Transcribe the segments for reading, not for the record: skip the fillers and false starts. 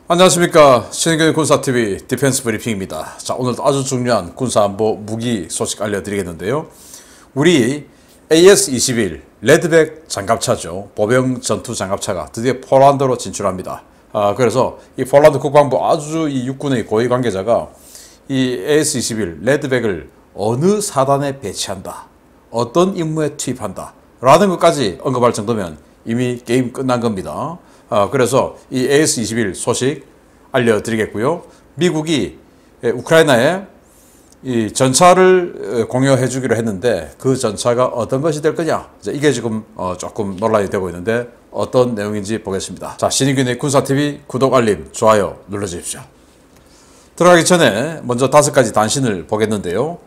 안녕하십니까. 신흥균 군사TV 디펜스 브리핑입니다. 자, 오늘도 아주 중요한 군사안보 무기 소식 알려드리겠는데요. 우리 AS-21 레드백 장갑차죠. 보병 전투 장갑차가 드디어 폴란드로 진출합니다. 그래서 이 폴란드 국방부 아주 이 육군의 고위 관계자가 이 AS-21 레드백을 어느 사단에 배치한다, 어떤 임무에 투입한다 라는 것까지 언급할 정도면 이미 게임 끝난 겁니다. 그래서 이 AS-21 소식 알려드리겠고요. 미국이 우크라이나에 이 전차를 공유해 주기로 했는데 그 전차가 어떤 것이 될 거냐, 이게 지금 조금 논란이 되고 있는데 어떤 내용인지 보겠습니다. 자, 신인균의 군사TV 구독, 알림, 좋아요 눌러주십시오. 들어가기 전에 먼저 5가지 단신을 보겠는데요.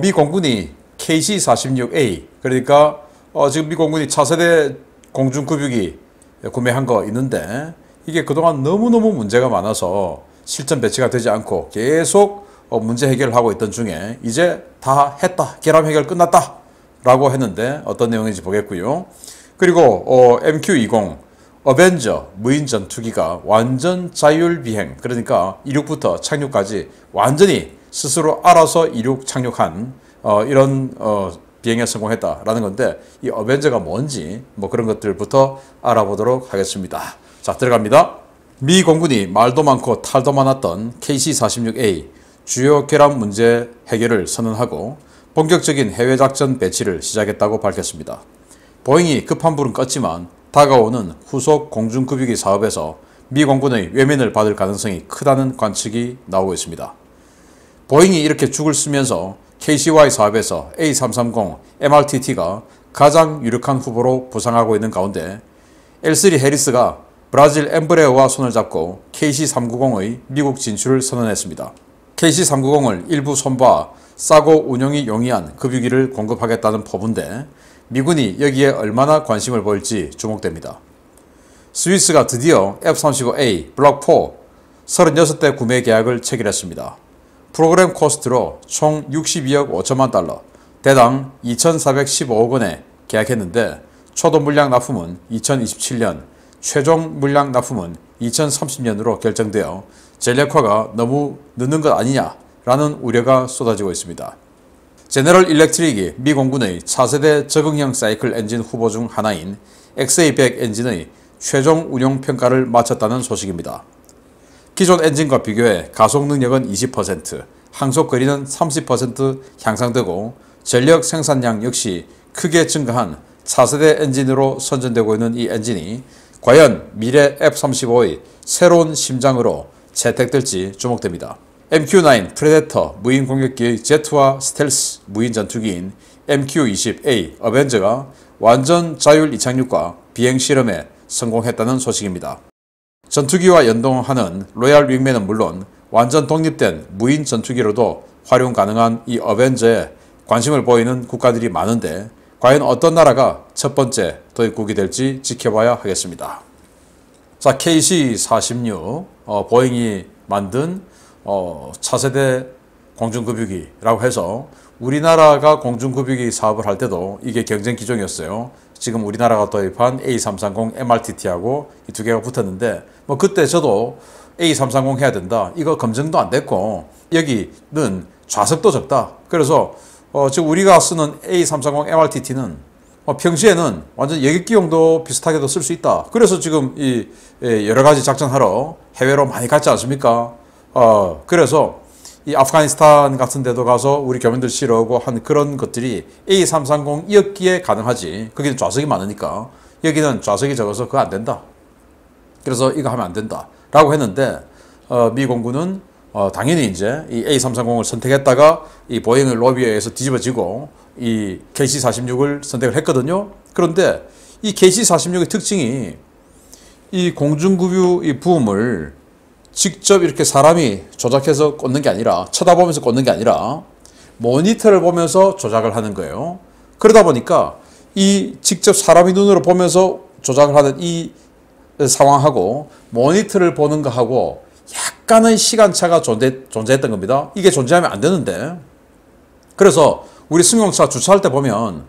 미 공군이 KC-46A, 그러니까 지금 미 공군이 차세대 공중급유기 구매한 거 있는데 이게 그동안 너무너무 문제가 많아서 실전 배치가 되지 않고 계속 문제 해결을 하고 있던 중에 이제 다 했다, 결함 해결 끝났다 라고 했는데 어떤 내용인지 보겠고요. 그리고 MQ-20 어벤져 무인 전투기가 완전 자율 비행, 그러니까 이륙부터 착륙까지 완전히 스스로 알아서 이륙 착륙한 이런 비행에 성공했다라는 건데, 이 어벤져가 뭔지 그런 것들부터 알아보도록 하겠습니다. 자, 들어갑니다. 미 공군이 말도 많고 탈도 많았던 KC-46A 주요 결함 문제 해결을 선언하고 본격적인 해외 작전 배치를 시작했다고 밝혔습니다. 보잉이 급한 불은 껐지만 다가오는 후속 공중급유기 사업에서 미 공군의 외면을 받을 가능성이 크다는 관측이 나오고 있습니다. 보잉이 이렇게 죽을 쓰면서 KCY 사업에서 A330 MRTT가 가장 유력한 후보로 부상하고 있는 가운데 L3 해리스가 브라질 엠브레어와 손을 잡고 KC390의 미국 진출을 선언했습니다. KC390을 일부 손봐 싸고 운용이 용이한 급유기를 공급하겠다는 포부인데 미군이 여기에 얼마나 관심을 보일지 주목됩니다. 스위스가 드디어 F-35A 블록 4 36대 구매 계약을 체결했습니다. 프로그램 코스트로 총 62억 5천만 달러, 대당 2,415억 원에 계약했는데 초도 물량 납품은 2027년, 최종 물량 납품은 2030년으로 결정되어 전력화가 너무 늦는 것 아니냐라는 우려가 쏟아지고 있습니다. 제너럴 일렉트릭이 미 공군의 차세대 적응형 사이클 엔진 후보 중 하나인 XA100 엔진의 최종 운용 평가를 마쳤다는 소식입니다. 기존 엔진과 비교해 가속 능력은 20%, 항속 거리는 30% 향상되고 전력 생산량 역시 크게 증가한 차세대 엔진으로 선전되고 있는 이 엔진이 과연 미래 F-35의 새로운 심장으로 채택될지 주목됩니다. MQ-9 프레데터 무인 공격기의 제트와 스텔스 무인 전투기인 MQ-20A 어벤져가 완전 자율 이착륙과 비행 실험에 성공했다는 소식입니다. 전투기와 연동하는 로얄 윙맨은 물론 완전 독립된 무인 전투기로도 활용 가능한 이 어벤져에 관심을 보이는 국가들이 많은데 과연 어떤 나라가 첫 번째 도입국이 될지 지켜봐야 하겠습니다. 자, KC-46 보잉이 만든 차세대 공중급유기라고 해서 우리나라가 공중급유기 사업을 할 때도 이게 경쟁 기종이었어요. 지금 우리나라가 도입한 A330 MRTT하고 이 두 개가 붙었는데 그때 저도 A330 해야 된다, 이거 검증도 안 됐고 여기는 좌석도 적다. 그래서 지금 우리가 쓰는 A330 MRTT는 평시에는 완전 여객기용도 비슷하게도 쓸 수 있다. 그래서 지금 이 여러 가지 작전하러 해외로 많이 갔지 않습니까? 그래서 이 아프가니스탄 같은 데도 가서 우리 교민들 실어오고 한 그런 것들이 A330이었기에 가능하지. 거기는 좌석이 많으니까. 여기는 좌석이 적어서 그거 안 된다. 그래서 이거 하면 안 된다 라고 했는데 미 공군은 당연히 이제 이 A330을 선택했다가 이 보잉의 로비에 의해서 뒤집어지고 이 KC-46을 선택을 했거든요. 그런데 이 KC-46의 특징이 이 공중급유 이 부음을 직접 이렇게 사람이 조작해서 꽂는 게 아니라, 쳐다보면서 꽂는 게 아니라 모니터를 보면서 조작을 하는 거예요. 그러다 보니까 이 직접 사람이 눈으로 보면서 조작을 하는 이 상황하고 모니터를 보는 거하고 약간의 시간차가 존재했던 겁니다. 이게 존재하면 안 되는데, 그래서 우리 승용차 주차할 때 보면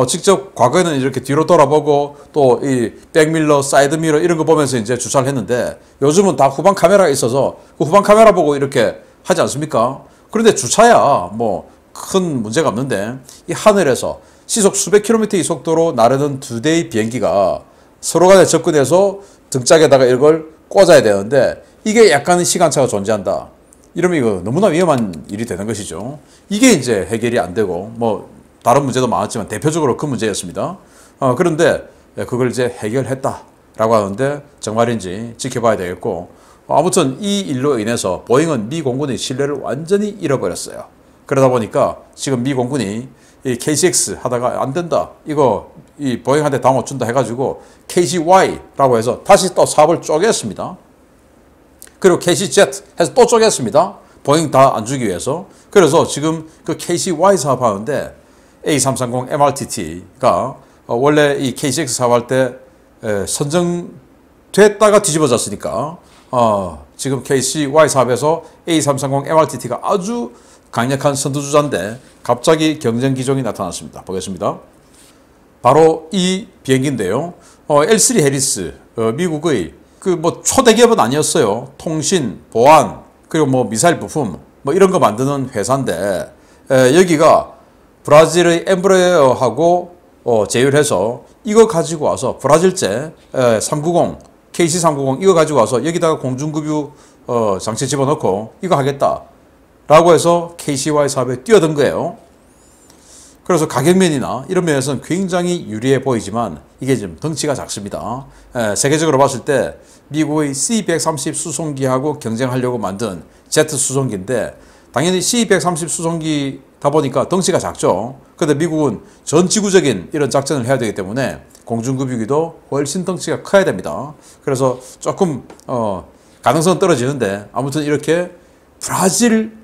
직접 과거에는 이렇게 뒤로 돌아보고 또 이 백밀러, 사이드미러 이런 거 보면서 이제 주차를 했는데 요즘은 다 후방 카메라가 있어서 그 후방 카메라 보고 이렇게 하지 않습니까? 그런데 주차야 뭐 큰 문제가 없는데 이 하늘에서 시속 수백 킬로미터의 속도로 나르는 두 대의 비행기가 서로 간에 접근해서 등짝에다가 이걸 꽂아야 되는데 이게 약간의 시간차가 존재한다. 이러면 이거 너무나 위험한 일이 되는 것이죠. 이게 이제 해결이 안 되고 뭐 다른 문제도 많았지만 대표적으로 그 문제였습니다. 그런데 그걸 이제 해결했다라고 하는데 정말인지 지켜봐야 되겠고 아무튼 이 일로 인해서 보잉은 미 공군의 신뢰를 완전히 잃어버렸어요. 그러다 보니까 지금 미 공군이 이 KCX 하다가 안 된다. 이거 이 보잉한테 다 못 준다 해가지고 KCY라고 해서 다시 또 사업을 쪼갰습니다. 그리고 KCZ 해서 또 쪼갰습니다. 보잉 다 안 주기 위해서. 그래서 지금 그 KCY 사업하는데 A330 MRTT가 원래 이 KCX 사업할 때 선정됐다가 뒤집어졌으니까 지금 KCY 사업에서 A330 MRTT가 아주 강력한 선두주자인데 갑자기 경쟁 기종이 나타났습니다. 보겠습니다. 바로 이 비행기인데요. L3 해리스 미국의 그 뭐 초대기업은 아니었어요. 통신, 보안, 그리고 뭐 미사일 부품 뭐 이런 거 만드는 회사인데 여기가 브라질의 엠브레어하고 제휴해서 이거 가지고 와서 브라질제 390 KC390 이거 가지고 와서 여기다가 공중급유 장치 집어넣고 이거 하겠다 라고 해서 KCY 사업에 뛰어든 거예요. 그래서 가격면이나 이런 면에서는 굉장히 유리해 보이지만 이게 좀 덩치가 작습니다. 세계적으로 봤을 때 미국의 C-130 수송기하고 경쟁하려고 만든 제트 수송기인데 당연히 C-130 수송기다 보니까 덩치가 작죠. 그런데 미국은 전 지구적인 이런 작전을 해야 되기 때문에 공중급유기도 훨씬 덩치가 커야 됩니다. 그래서 조금 가능성은 떨어지는데 아무튼 이렇게 브라질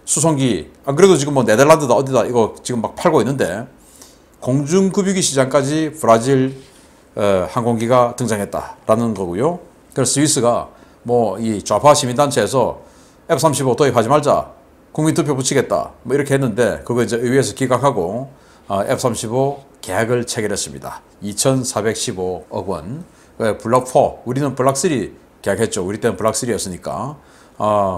수송기, 안 그래도 지금 뭐 네덜란드다 어디다 이거 지금 막 팔고 있는데 공중급유기 시장까지 브라질 항공기가 등장했다라는 거고요. 그래서 스위스가 뭐 이 좌파 시민단체에서 F-35 도입하지 말자, 국민투표 붙이겠다 뭐 이렇게 했는데 그거 이제 의회에서 기각하고 F-35 계약을 체결했습니다. 2,415억 원. 블록 4, 우리는 블록 3 계약했죠. 우리 때는 블록 3였으니까.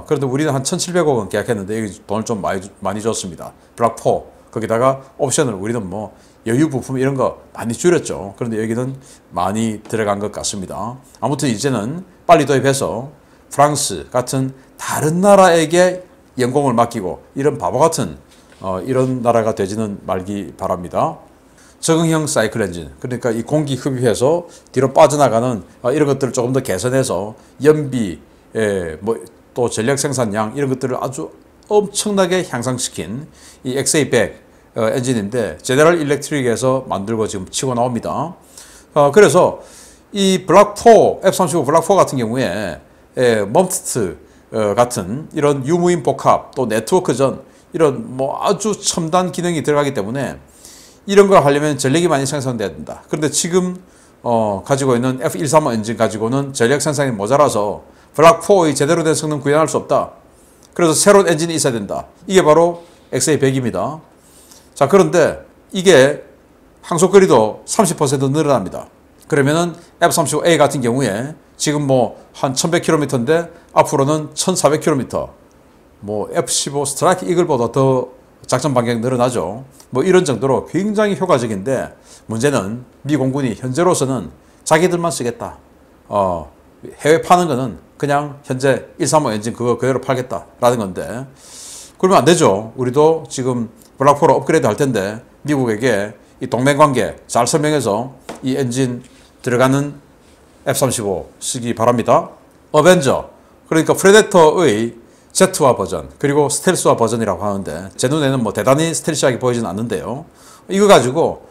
그런데 우리는 한 1,700억 원 계약했는데 여기 돈을 좀 많이 줬습니다. 블록 4 거기다가 옵션을 우리는 뭐 여유 부품 이런 거 많이 줄였죠. 그런데 여기는 많이 들어간 것 같습니다. 아무튼 이제는 빨리 도입해서 프랑스 같은 다른 나라에게 영공을 맡기고 이런 바보 같은 이런 나라가 되지는 말기 바랍니다. 적응형 사이클 엔진, 그러니까 이 공기 흡입해서 뒤로 빠져나가는 이런 것들을 조금 더 개선해서 연비, 뭐 또 전력 생산량 이런 것들을 아주 엄청나게 향상시킨 이 XA100 엔진인데 제네럴 일렉트릭에서 만들고 지금 치고 나옵니다. 그래서 이 블록 4, F-35 블록 4 같은 경우에 멈프트 같은 이런 유무인 복합 또 네트워크전 이런 뭐 아주 첨단 기능이 들어가기 때문에 이런 걸 하려면 전력이 많이 생산돼야 된다. 그런데 지금 가지고 있는 F135 엔진 가지고는 전력 생산이 모자라서 블록 4의 제대로 된 성능 구현할 수 없다. 그래서 새로운 엔진이 있어야 된다. 이게 바로 XA100입니다. 자, 그런데 이게 항속거리도 30% 늘어납니다. 그러면은 F-35A 같은 경우에 지금 뭐 한 1100km인데 앞으로는 1400km. 뭐 F-15 스트라이크 이글보다 더 작전 반경이 늘어나죠. 뭐 이런 정도로 굉장히 효과적인데 문제는 미 공군이 현재로서는 자기들만 쓰겠다. 해외 파는 거는 그냥 현재 135 엔진 그거 그대로 팔겠다라는 건데 그러면 안 되죠. 우리도 지금 블록 4로 업그레이드 할 텐데 미국에게 이 동맹관계 잘 설명해서 이 엔진 들어가는 F-35 쓰기 바랍니다. 어벤져, 그러니까 프레데터의 Z화 버전 그리고 스텔스화 버전이라고 하는데 제 눈에는 뭐 대단히 스텔시하게 보이지는 않는데요. 이거 가지고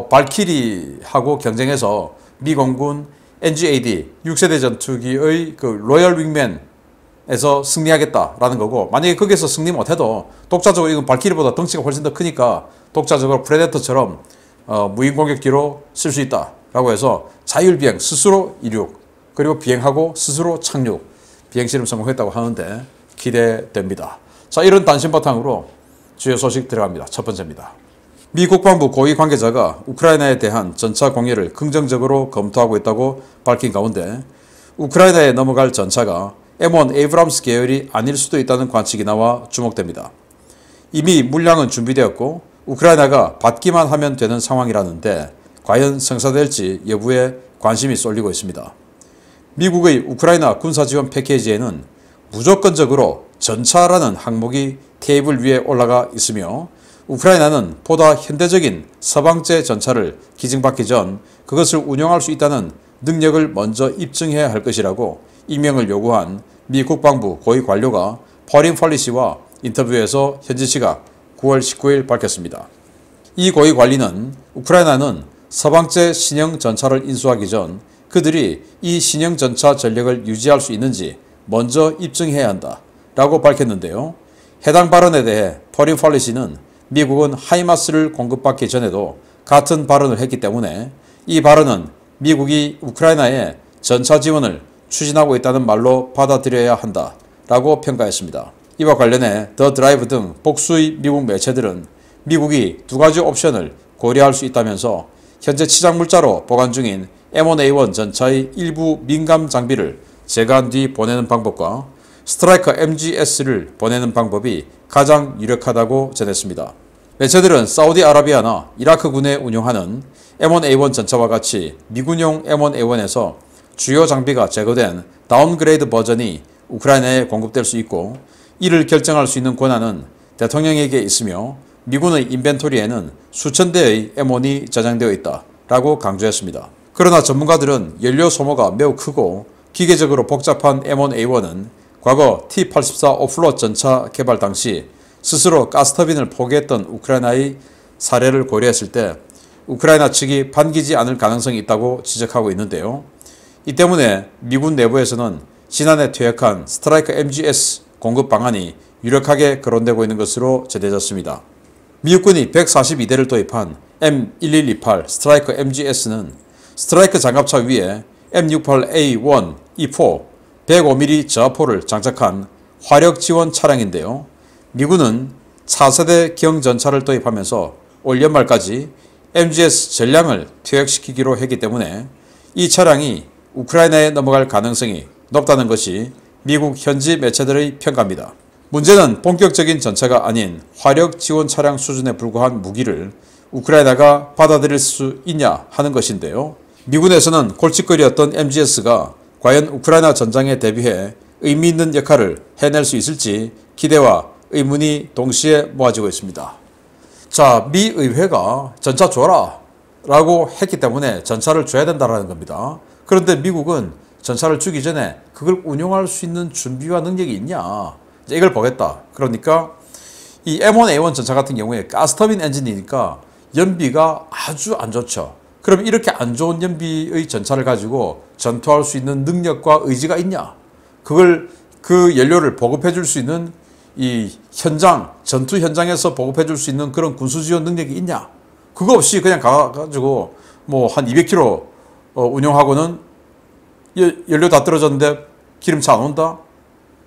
발키리하고 경쟁해서 미 공군 NGAD 6세대 전투기의 그 로열 윙맨에서 승리하겠다라는 거고 만약에 거기서 승리 못해도 독자적으로 이건 발키리보다 덩치가 훨씬 더 크니까 독자적으로 프레데터처럼 무인 공격기로 쓸 수 있다라고 해서 자율비행 스스로 이륙 그리고 비행하고 스스로 착륙 비행 실험 성공했다고 하는데 기대됩니다. 자, 이런 단신 바탕으로 주요 소식 들어갑니다. 첫 번째입니다. 미 국방부 고위 관계자가 우크라이나에 대한 전차 공여를 긍정적으로 검토하고 있다고 밝힌 가운데 우크라이나에 넘어갈 전차가 M1 에이브람스 계열이 아닐 수도 있다는 관측이 나와 주목됩니다. 이미 물량은 준비되었고 우크라이나가 받기만 하면 되는 상황이라는데 과연 성사될지 여부에 관심이 쏠리고 있습니다. 미국의 우크라이나 군사지원 패키지에는 무조건적으로 전차라는 항목이 테이블 위에 올라가 있으며 우크라이나는 보다 현대적인 서방제 전차를 기증받기 전 그것을 운용할 수 있다는 능력을 먼저 입증해야 할 것이라고 임명을 요구한 미 국방부 고위 관료가 퍼린 펄리시와 인터뷰에서 현지 시각 9월 19일 밝혔습니다. 이 고위 관리는 우크라이나는 서방제 신형 전차를 인수하기 전 그들이 이 신형 전차 전력을 유지할 수 있는지 먼저 입증해야 한다 라고 밝혔는데요. 해당 발언에 대해 퍼린 펄리시는 미국은 하이마스를 공급받기 전에도 같은 발언을 했기 때문에 이 발언은 미국이 우크라이나에 전차 지원을 추진하고 있다는 말로 받아들여야 한다 라고 평가했습니다. 이와 관련해 더 드라이브 등 복수의 미국 매체들은 미국이 두 가지 옵션을 고려할 수 있다면서 현재 치장물자로 보관 중인 M1A1 전차의 일부 민감 장비를 제거한 뒤 보내는 방법과 스트라이커 MGS를 보내는 방법이 가장 유력하다고 전했습니다. 매체들은 사우디아라비아나 이라크군에 운용하는 M1A1 전차와 같이 미군용 M1A1에서 주요 장비가 제거된 다운그레이드 버전이 우크라이나에 공급될 수 있고 이를 결정할 수 있는 권한은 대통령에게 있으며 미군의 인벤토리에는 수천 대의 M1이 저장되어 있다라고 강조했습니다. 그러나 전문가들은 연료 소모가 매우 크고 기계적으로 복잡한 M1A1은 과거 T-84 오플롯 전차 개발 당시 스스로 가스터빈을 포기했던 우크라이나의 사례를 고려했을 때 우크라이나 측이 반기지 않을 가능성이 있다고 지적하고 있는데요. 이 때문에 미군 내부에서는 지난해 퇴역한 스트라이커 MGS 공급 방안이 유력하게 거론되고 있는 것으로 전해졌습니다. 미국군이 142대를 도입한 M1128 스트라이커 MGS는 스트라이커 장갑차 위에 M68A1, E4, 105mm 저하포를 장착한 화력 지원 차량인데요. 미군은 차세대 경전차를 도입하면서 올 연말까지 MGS 전량을 퇴역시키기로 했기 때문에 이 차량이 우크라이나에 넘어갈 가능성이 높다는 것이 미국 현지 매체들의 평가입니다. 문제는 본격적인 전차가 아닌 화력 지원 차량 수준에 불과한 무기를 우크라이나가 받아들일 수 있냐 하는 것인데요. 미군에서는 골칫거리였던 MGS가 과연 우크라이나 전장에 대비해 의미 있는 역할을 해낼 수 있을지 기대와 의문이 동시에 모아지고 있습니다. 자, 미 의회가 전차 줘라 라고 했기 때문에 전차를 줘야 된다는 겁니다. 그런데 미국은 전차를 주기 전에 그걸 운용할 수 있는 준비와 능력이 있냐, 이제 이걸 보겠다. 그러니까 이 M1A1 전차 같은 경우에 가스터빈 엔진이니까 연비가 아주 안 좋죠. 그럼 이렇게 안 좋은 연비의 전차를 가지고 전투할 수 있는 능력과 의지가 있냐? 그걸 그 연료를 보급해 줄 수 있는 이 현장, 전투 현장에서 보급해 줄 수 있는 그런 군수 지원 능력이 있냐? 그거 없이 그냥 가가지고 뭐 한 200km 운용하고는 연료 다 떨어졌는데 기름차 안 온다?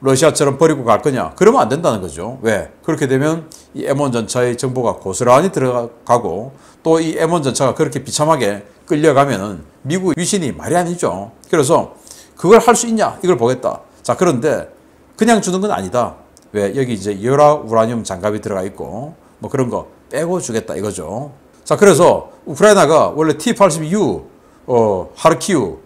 러시아처럼 버리고 갈 거냐? 그러면 안 된다는 거죠. 왜? 그렇게 되면 이 M1 전차의 정보가 고스란히 들어가고 또 이 M1 전차가 그렇게 비참하게 끌려가면은 미국 위신이 말이 아니죠. 그래서 그걸 할 수 있냐? 이걸 보겠다. 자, 그런데 그냥 주는 건 아니다. 왜? 여기 이제 열화 우라늄 장갑이 들어가 있고 뭐 그런 거 빼고 주겠다 이거죠. 자, 그래서 우크라이나가 원래 T-82U 하르키우,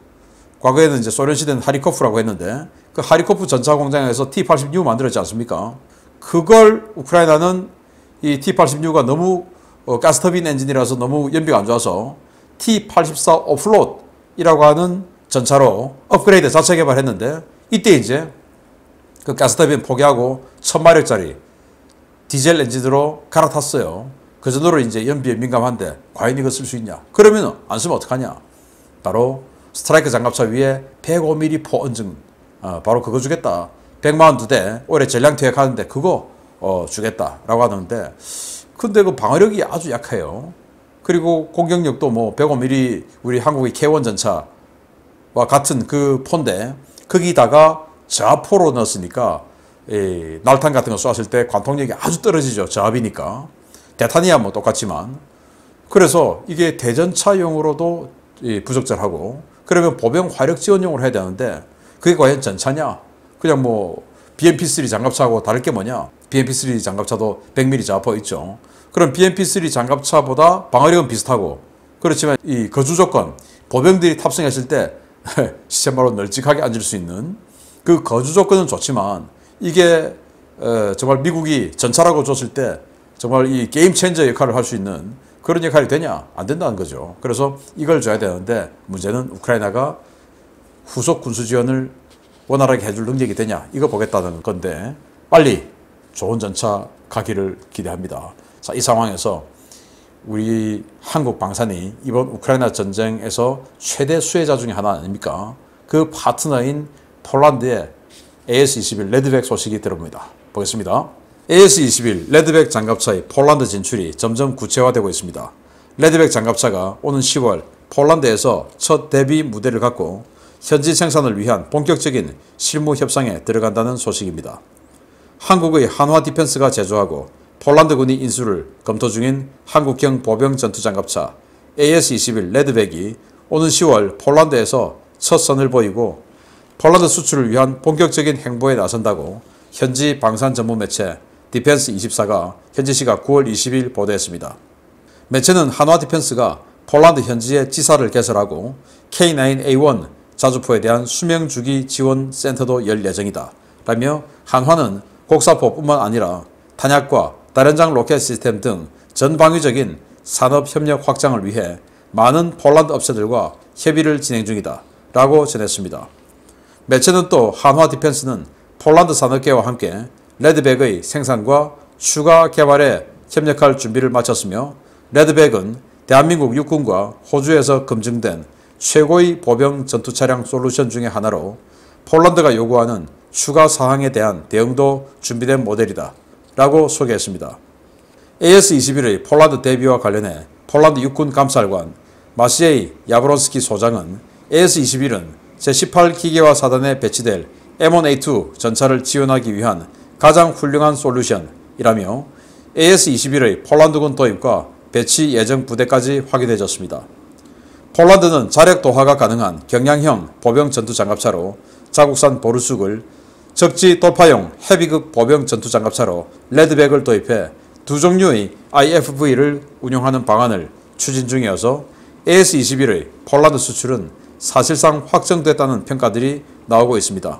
과거에는 이제 소련 시대는 하리코프라고 했는데 그 하리코프 전차 공장에서 T-82U 만들었지 않습니까? 그걸 우크라이나는 이 T-82U가 너무 가스터빈 엔진이라서 너무 연비가 안 좋아서 T-84 오플롯이라고 하는 전차로 업그레이드 자체 개발했는데 이때 이제 그 가스터빈 포기하고 1000마력짜리 디젤 엔진으로 갈아탔어요. 그 정도로 이제 연비에 민감한데 과연 이거 쓸 수 있냐? 그러면 안 쓰면 어떡하냐? 바로 스트라이크 장갑차 위에 105mm 포언증, 바로 그거 주겠다. 142대 올해 전량 퇴역하는데 그거 주겠다라고 하는데, 근데 그 방어력이 아주 약해요. 그리고 공격력도 뭐 105mm 우리 한국의 K1 전차와 같은 그 포인데 거기다가 저하포로 넣었으니까 날탄 같은 거 쏘았을 때 관통력이 아주 떨어지죠. 저압이니까. 대타니아 뭐 똑같지만. 그래서 이게 대전차용으로도 부적절하고, 그러면 보병 화력 지원용으로 해야 되는데 그게 과연 전차냐? 그냥 뭐 BMP3 장갑차하고 다를 게 뭐냐? BMP3 장갑차도 100mm 자포 있죠. 그럼 BMP3 장갑차보다 방어력은 비슷하고, 그렇지만 이 거주 조건, 보병들이 탑승했을 때 시체마로 널찍하게 앉을 수 있는 그 거주 조건은 좋지만, 이게 정말 미국이 전차라고 줬을 때 정말 이 게임 체인저 역할을 할 수 있는 그런 역할이 되냐? 안 된다는 거죠. 그래서 이걸 줘야 되는데, 문제는 우크라이나가 후속 군수 지원을 원활하게 해줄 능력이 되냐? 이거 보겠다는 건데, 빨리 좋은 전차 가기를 기대합니다. 자, 이 상황에서 우리 한국 방산이 이번 우크라이나 전쟁에서 최대 수혜자 중에 하나 아닙니까? 그 파트너인 폴란드의 AS-21 레드백 소식이 들어옵니다. 보겠습니다. AS-21 레드백 장갑차의 폴란드 진출이 점점 구체화되고 있습니다. 레드백 장갑차가 오는 10월 폴란드에서 첫 대비 무대를 갖고 현지 생산을 위한 본격적인 실무 협상에 들어간다는 소식입니다. 한국의 한화 디펜스가 제조하고 폴란드군이 인수를 검토 중인 한국형 보병 전투장갑차 AS-21 레드백이 오는 10월 폴란드에서 첫 선을 보이고 폴란드 수출을 위한 본격적인 행보에 나선다고 현지 방산 전문 매체 디펜스24가 현지 시각 9월 20일 보도했습니다. 매체는 한화 디펜스가 폴란드 현지에 지사를 개설하고 K9A1 자주포에 대한 수명주기 지원 센터도 열 예정이다 라며, 한화는 곡사포뿐만 아니라 탄약과 다련장 로켓 시스템 등 전방위적인 산업협력 확장을 위해 많은 폴란드 업체들과 협의를 진행 중이다 라고 전했습니다. 매체는 또 한화 디펜스는 폴란드 산업계와 함께 레드백의 생산과 추가 개발에 협력할 준비를 마쳤으며, 레드백은 대한민국 육군과 호주에서 검증된 최고의 보병 전투차량 솔루션 중의 하나로 폴란드가 요구하는 추가 사항에 대한 대응도 준비된 모델이다 라고 소개했습니다. AS-21의 폴란드 대비와 관련해 폴란드 육군 감찰관 마시에이 야브론스키 소장은 AS-21은 제18기계화 사단에 배치될 M1A2 전차를 지원하기 위한 가장 훌륭한 솔루션이라며, AS-21의 폴란드군 도입과 배치 예정 부대까지 확인해졌습니다. 폴란드는 자력 도하가 가능한 경량형 보병 전투 장갑차로 자국산 보르숙을, 적지 돌파용 헤비급 보병 전투 장갑차로 레드백을 도입해 두 종류의 IFV를 운용하는 방안을 추진 중이어서 AS-21의 폴란드 수출은 사실상 확정됐다는 평가들이 나오고 있습니다.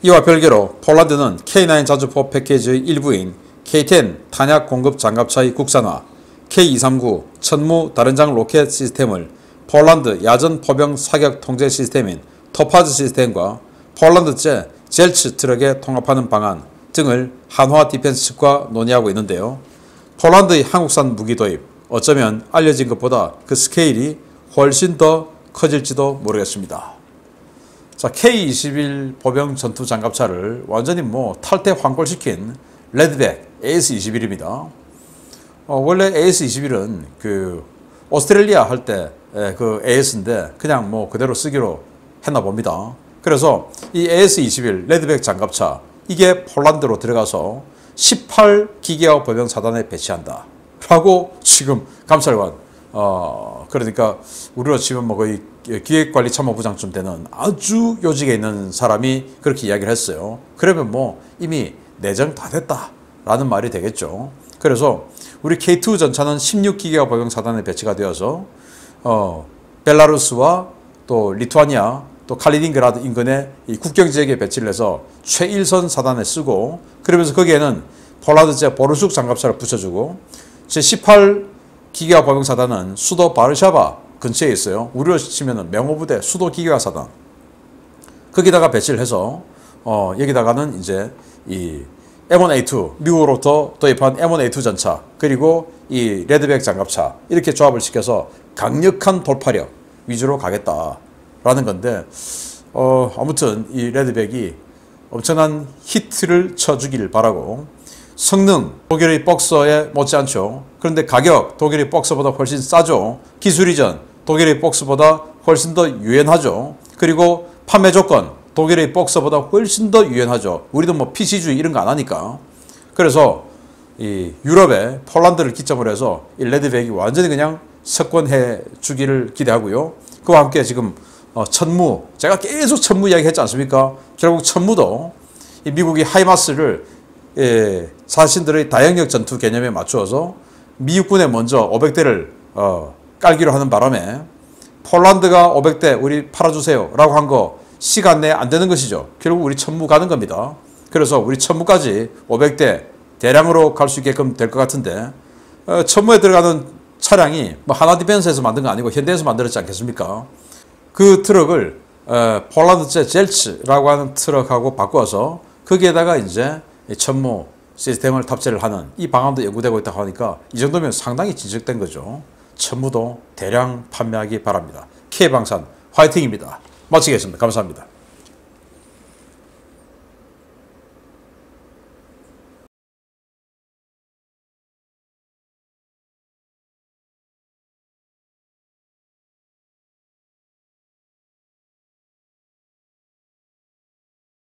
이와 별개로 폴란드는 K9 자주포 패키지의 일부인 K10 탄약 공급 장갑차의 국산화, K239 천무 다련장 로켓 시스템을 폴란드 야전 포병 사격 통제 시스템인 토파즈 시스템과 폴란드제 젤츠 트럭에 통합하는 방안 등을 한화 디펜스 측과 논의하고 있는데요. 폴란드의 한국산 무기 도입, 어쩌면 알려진 것보다 그 스케일이 훨씬 더 커질지도 모르겠습니다. 자, K21 보병 전투 장갑차를 완전히 탈퇴 환골시킨 레드백 AS-21입니다. 원래 AS-21은 그 오스트레일리아 할 때 그 AS인데 그냥 그대로 쓰기로 했나 봅니다. 그래서 이 AS-21 레드백 장갑차, 이게 폴란드로 들어가서 18기계화 보병 사단에 배치한다 라고 지금 감찰관, 그러니까 우리로 치면 거의 기획관리참모부장쯤 되는 아주 요직에 있는 사람이 그렇게 이야기를 했어요. 그러면 이미 내정 다 됐다 라는 말이 되겠죠. 그래서 우리 K2 전차는 16기계화 보병 사단에 배치가 되어서 벨라루스와 또 리투아니아 또 칼리닌그라드 인근의 이 국경지역에 배치를 해서 최일선 사단에 쓰고, 그러면서 거기에는 폴란드제 보르숙 장갑차를 붙여주고, 제18기계화 보병 사단은 수도 바르샤바 근처에 있어요. 우리로 치면 명호부대 수도 기계화 사단, 거기다가 배치를 해서 여기다가는 이제 이 M1A2 미국으로부터 도입한 M1A2 전차, 그리고 이 레드백 장갑차, 이렇게 조합을 시켜서 강력한 돌파력 위주로 가겠다라는 건데, 아무튼 이 레드백이 엄청난 히트를 쳐주길 바라고, 성능 독일의 복서에 못지않죠. 그런데 가격 독일의 복서보다 훨씬 싸죠. 기술 이전 독일의 복서보다 훨씬 더 유연하죠. 그리고 판매 조건 독일의 복서보다 훨씬 더 유연하죠. 우리도 PC주의 이런 거 안 하니까. 그래서 이 유럽의 폴란드를 기점으로 해서 이 레드백이 완전히 그냥 석권해 주기를 기대하고요. 그와 함께 지금 천무, 제가 계속 천무 이야기 했지 않습니까? 결국 천무도 이 미국이 하이마스를 자신들의 다영역 전투 개념에 맞추어서 미 육군에 먼저 500대를 깔기로 하는 바람에 폴란드가 500대 우리 팔아주세요 라고 한 거 시간 내에 안 되는 것이죠. 결국 우리 천무 가는 겁니다. 그래서 우리 천무까지 500대 대량으로 갈 수 있게끔 될 것 같은데 천무에 들어가는 차량이 뭐 하나디펜스에서 만든 거 아니고 현대에서 만들었지 않겠습니까? 그 트럭을 폴란드제 젤츠라고 하는 트럭하고 바꿔서 거기에다가 이제 천무 시스템을 탑재를 하는 이 방안도 연구되고 있다고 하니까 이 정도면 상당히 진척된 거죠. 천무도 대량 판매하기 바랍니다. K방산 화이팅입니다. 마치겠습니다. 감사합니다.